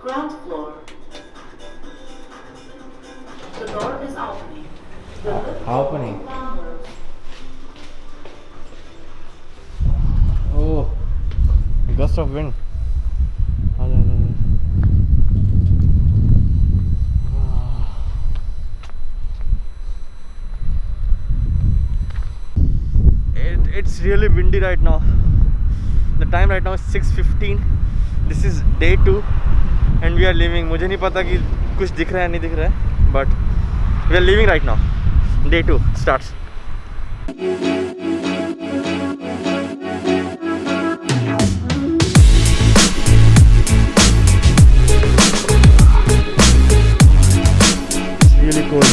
Ground floor. The door is opening. The lift Opening. downwards. Oh, gust of wind. It's really windy right now. The time right now is 6:15. This is day 2 and we are leaving. मुझे नहीं पता कि कुछ दिख रहा है नहीं दिख रहा है, but we are leaving right now. Day 2 starts. It's really cold.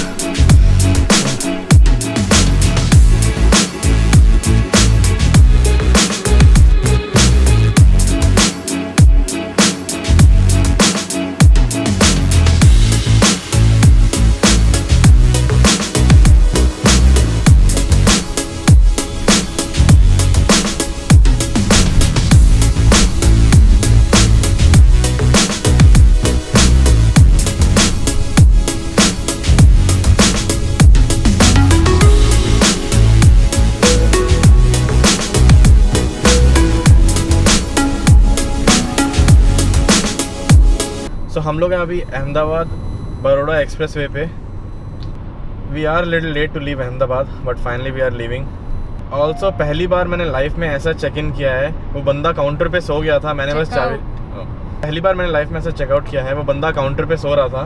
So हम लोग हैं अभी अहमदाबाद बड़ौदा एक्सप्रेस वे पे. We are little late to leave Ahmedabad but finally we are leaving. Also पहली बार मैंने लाइफ में ऐसा चेक इन किया है. वो बंदा काउंटर पे सो गया था, मैंने बस चाबी. पहली बार मैंने लाइफ में ऐसा चेकआउट किया है. वो बंदा काउंटर पे सो रहा था,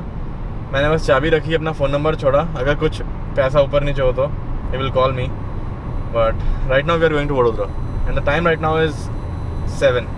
मैंने बस चाबी रखी, अपना फ़ोन नंबर छोड़ा, अगर कुछ पैसा ऊपर नीचे हो तो he will call me. But right now we are going to Vadodara and the time right now is 7.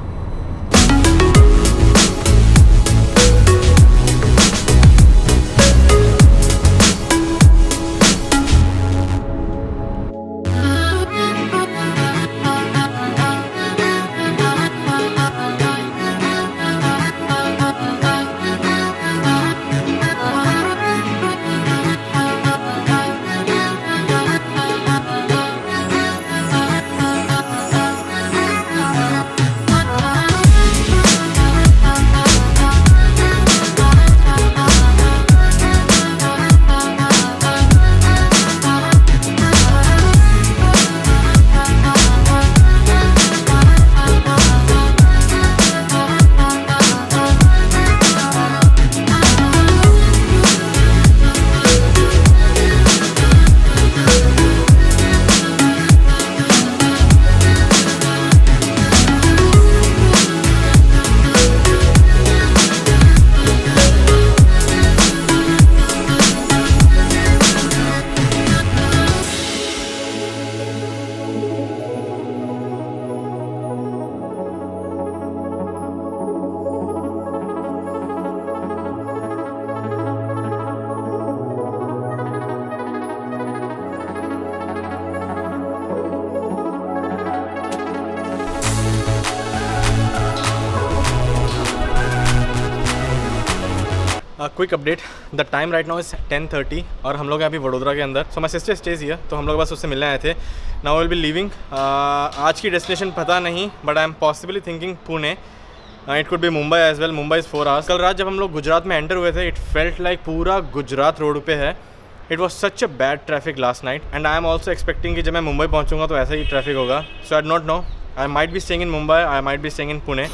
Quick update, the time right now is 10:30 और हम लोग हैं अभी वडोदरा के अंदर. So my sister stays here, तो हम लोग बस उससे मिलने आए थे. Now will be leaving. आज की डेस्टिनेशन पता नहीं, but I am possibly thinking Pune. It could B Mumbai as well. Mumbai is 4 hours. कल रात जब हम लोग गुजरात में एंटर हुए थे, इट फेल्ट लाइक पूरा गुजरात रोड पे है. It was such a bad traffic last night and I am also expecting कि जब मैं मुंबई पहुँचूंगा तो ऐसा ही ट्रैफिक होगा. So I do not know, I might be staying in Mumbai, I might be staying in Pune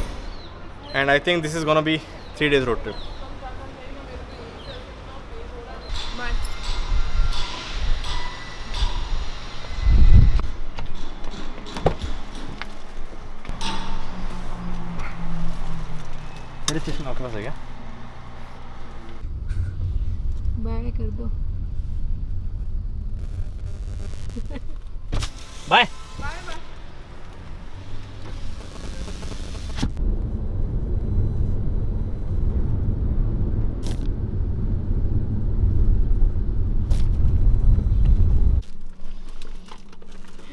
and I think this is gonna be 3 days road trip. मेरे station आपके पास है क्या? बाय कर दो. बाय.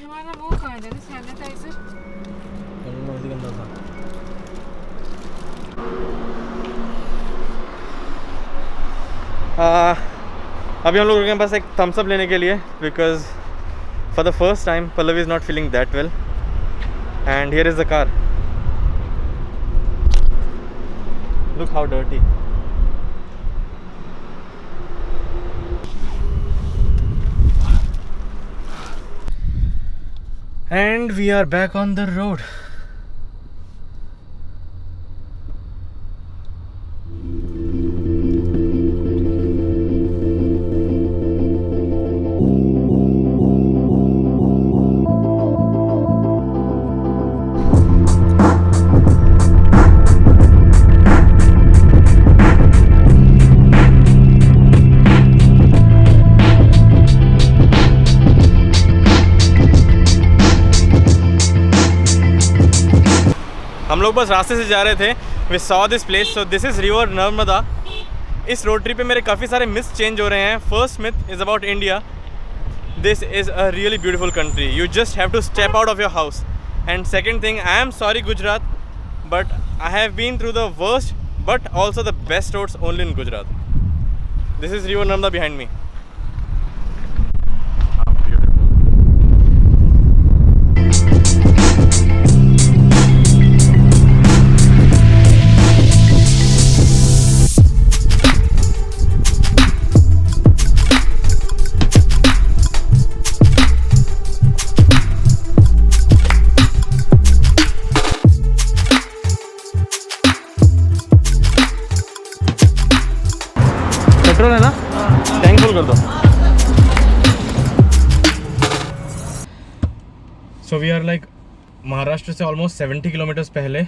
हमारा वो कहाँ है ना सैनिटाइजर? गंदा था. अभी हम लोग रुके हैं बस एक थम्स अप लेने के लिए, because for the first time Pallavi is not feeling that well and here is the car. Look how dirty. And we are back on the road. हम लोग बस रास्ते से जा रहे थे. We saw this place. So this is river Narmada. इस road trip पे मेरे काफ़ी सारे मिस चेंज हो रहे हैं. First myth is about India. This is a really beautiful country. You just have to step out of your house. And second thing, I am sorry Gujarat, but I have been through the worst but also the best roads only in Gujarat. This is river Narmada behind me. Petrol है ना? Tank full कर दो. So we are like Maharashtra से almost 70 kilometres पहले.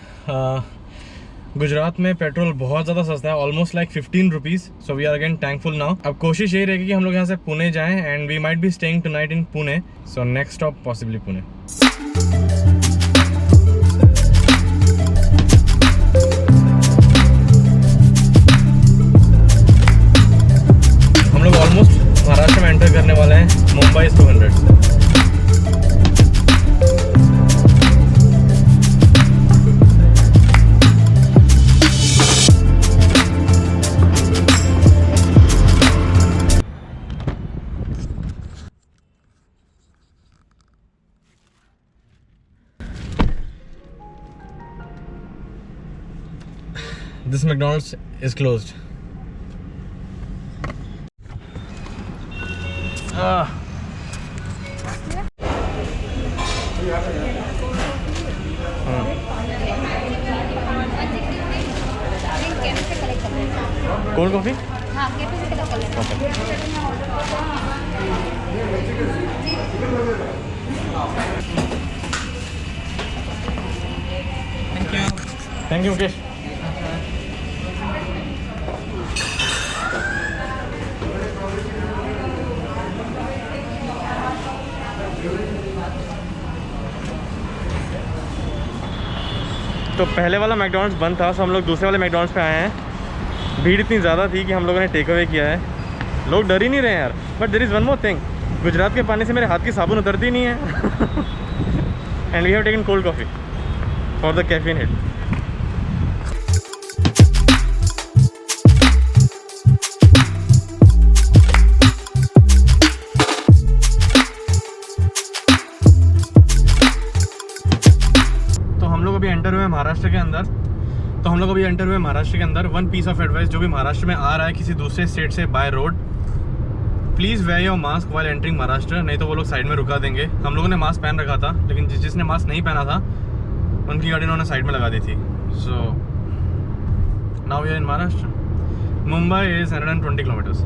गुजरात में petrol बहुत ज़्यादा सस्ता है, almost like 15 rupees. So we are again tankful now. अब कोशिश यही रहेगी कि हम लोग यहाँ से पुणे जाएं and we might be staying tonight in Pune. So next stop possibly Pune. Almost Maharashtra में एंटर करने वाले हैं. Mumbai is 200. This McDonald's is closed. Cold coffee. हाँ, कैफे से कलेक्ट कर लेना. Thank you Mukesh. तो पहले वाला मैकडॉनल्ड्स बंद था, सो हम लोग दूसरे वाले मैकडॉनल्ड्स पे आए हैं. भीड़ इतनी ज़्यादा थी कि हम लोगों ने टेक अवे किया है. लोग डर ही नहीं रहे हैं यार. But there is one more thing. Gujarat के पानी से मेरे हाथ की साबुन उतरती नहीं है. And we have taken cold coffee for the caffeine hit. अभी एंटर हुए महाराष्ट्र के अंदर. वन पीस ऑफ एडवाइस, जो भी महाराष्ट्र में आ रहा है किसी दूसरे स्टेट से by road, please where your mask while entering Maharashtra. नहीं तो वो लोग साइड में रुका देंगे. हम लोगों ने मास्क पहन रखा था, लेकिन जिसने मास्क नहीं पहना था उनकी गाड़ी उन्होंने साइड में लगा दी थी. So now we are in Maharashtra. Mumbai is 120 kilometres.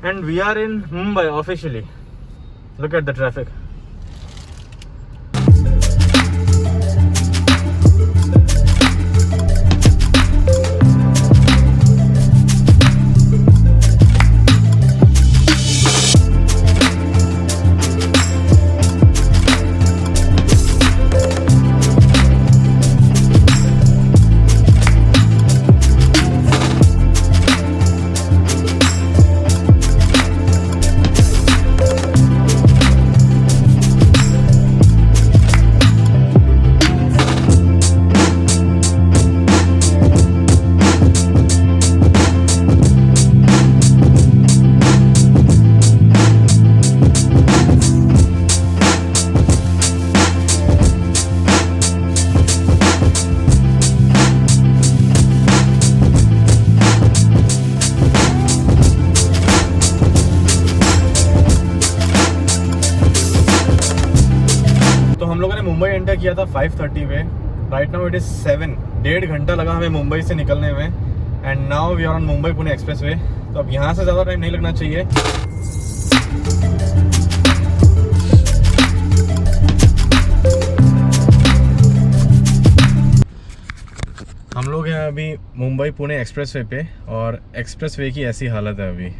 And we are in Mumbai officially. Look at the traffic. हम लोगों ने मुंबई एंटर किया था 5:30 पे. Right now it is 7. 1.5 घंटा लगा हमें मुंबई से निकलने में. And now we are on Mumbai Pune expressway. तो अब यहाँ से ज़्यादा टाइम नहीं लगना चाहिए. हम लोग हैं अभी मुंबई पुणे एक्सप्रेस वे पे. और एक्सप्रेस वे की ऐसी हालत है अभी.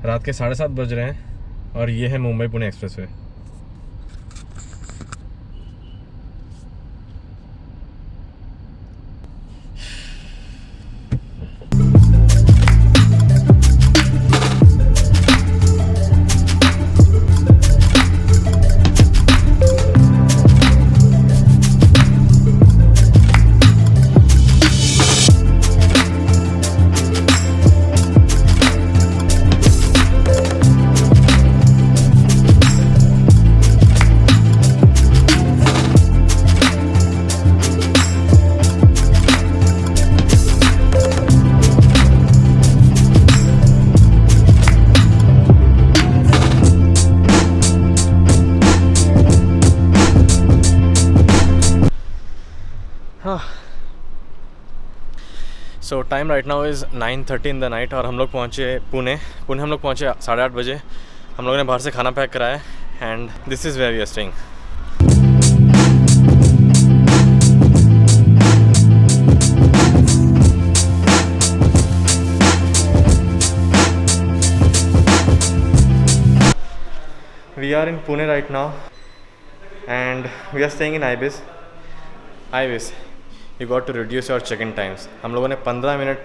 रात के 7:30 बज रहे हैं और ये है Mumbai Pune express way. So time right now is 9:30 in the night. और हम लोग पहुँचे पुणे. हम लोग पहुँचे 8:30 बजे. हम लोगों ने बाहर से खाना पैक कराया. And this is where we are staying. We are in Pune right now and we are staying in Ibis. Ibis, you got to reduce your check-in times. हम लोगों ने 15 मिनट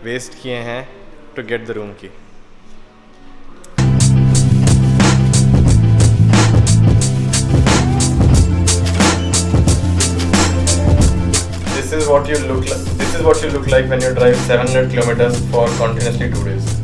वेस्ट किए हैं to get the room key. This is what you look like when you drive 700 kilometers for continuously 2 days.